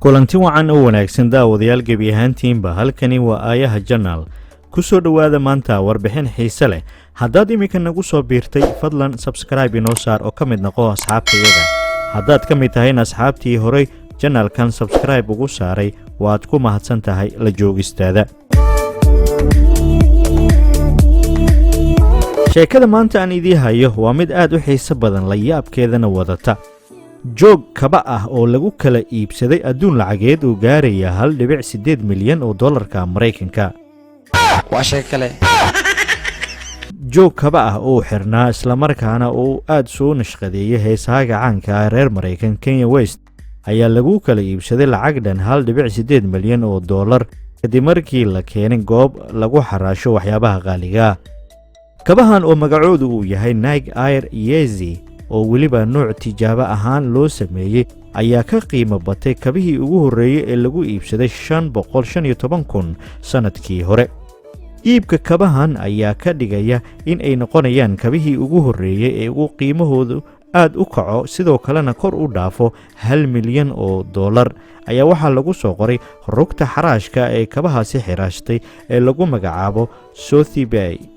kulanti wacan oo wanaagsan daawadayaal gebi ahaantiinba halkani waa aayaha janaal ku soo dhawaada maanta warbixin xiise leh haddaad iminka nagu soo biirtay fadlan subscribe inoo saar oo ka mid noqo asxaabtayaga haddaad ka mid tahayna asxaabtii horey janaalkan subscribe ugu saaray waad ku mahadsan tahay la joogistaada sheekada maanta aan idii hayo waa mid aad u xiiso badan la yaabkeedana wadata joog kaba ah oo lagu kala iibsaday adduun lacageed uu gaaraya 1.8 milyan oo dollarka Mareykanka waa shay kale joog kaba ah oo xirnaa isla markaana uu aad soo nashqadeeyay heesaaga caanka ah reer Mareykan Kanye West ayaa lagu kala iibsaday lacag dhan 1.8 milyan oo dollar kadib markii la keenay goob lagu xaraasho waxyaabaha qaaliga kabahan oo magacoodu uu yahay Nike Air Yeezy oo weliba nooc tijaabo ahaan loo sameeyay ayaa ka qiimo batay kabihii ugu horeeyay ee lagu iibsaday 515,000 sanadkii hore iibka kabahan ayaa ka dhigaya in ay noqonayaan kabihii ugu horeeyay ee ugu qiimahoodu aad u kaco sidoo kalena kor u dhaafo 1 milyan oo dollar ayaa waxaa lagu soo qoray rugta xaraashka ee kabahaasi xiraashtay ee lagu magacaabo Sotheby's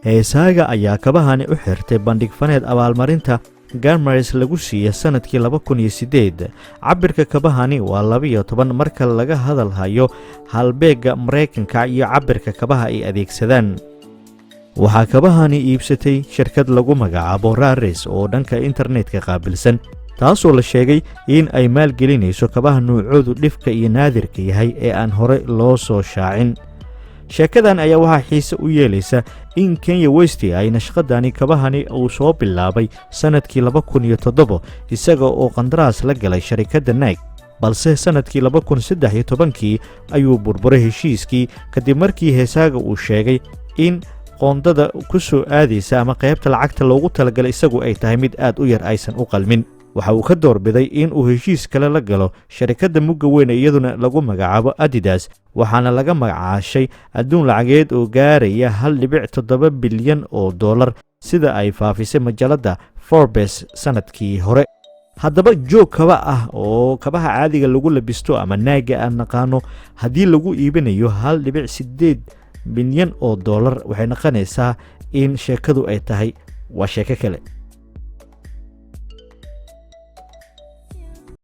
heesaaga ayaa kabahani u xirtay bandhig faneed abaalmarinta Garmers lagu siiyay sanadkii 2008 cabirka kabahani waa 12 marka laga hadalhayo halbeega Mareykanka iyo cabirka kabaha ay adeegsadaan waxaa kabahani iibsatay shirkad lagu magacaabo Rares oo dhanka internetka qaabilsan taasoo la sheegay in ay maalgelinayso kabaha nuucoodu dhifka iyo naadirka yahay ee aan hore loo soo shaacin sheekadan ayaa waxaa xiise u yeelaysa in Kanye West ay nashqadani kabahani uu soo bilaabay sanadkii 2007 isaga oo qandaraas la galay shirkadda Nike balse sanadkii 2013 ayuu burburay heshiiskii kadib markii heesaaga uu sheegay in qoondada ku soo aadaysa ama qaybta lacagta loogu talagalay isagu ay tahay mid aad u yar aysan u qalmin waxa uu ka doorbiday in uu heshiis kale la galo shirkadda mugga weyn iyaduna lagu magacaabo Adidas waxaana laga magacaashay adduun lacageed oo gaaraya 1.7 bilyan oo dollar sida ay faafisay majalada Forbes sanadkii hore haddaba joog kaba ah oo kabaha caadiga lagu labisto ama naaga aan naqaano haddii lagu iibinayo 1.8 bilyan oo dollar waxay noqonaysaa in sheekadu ay tahay waa sheeko kale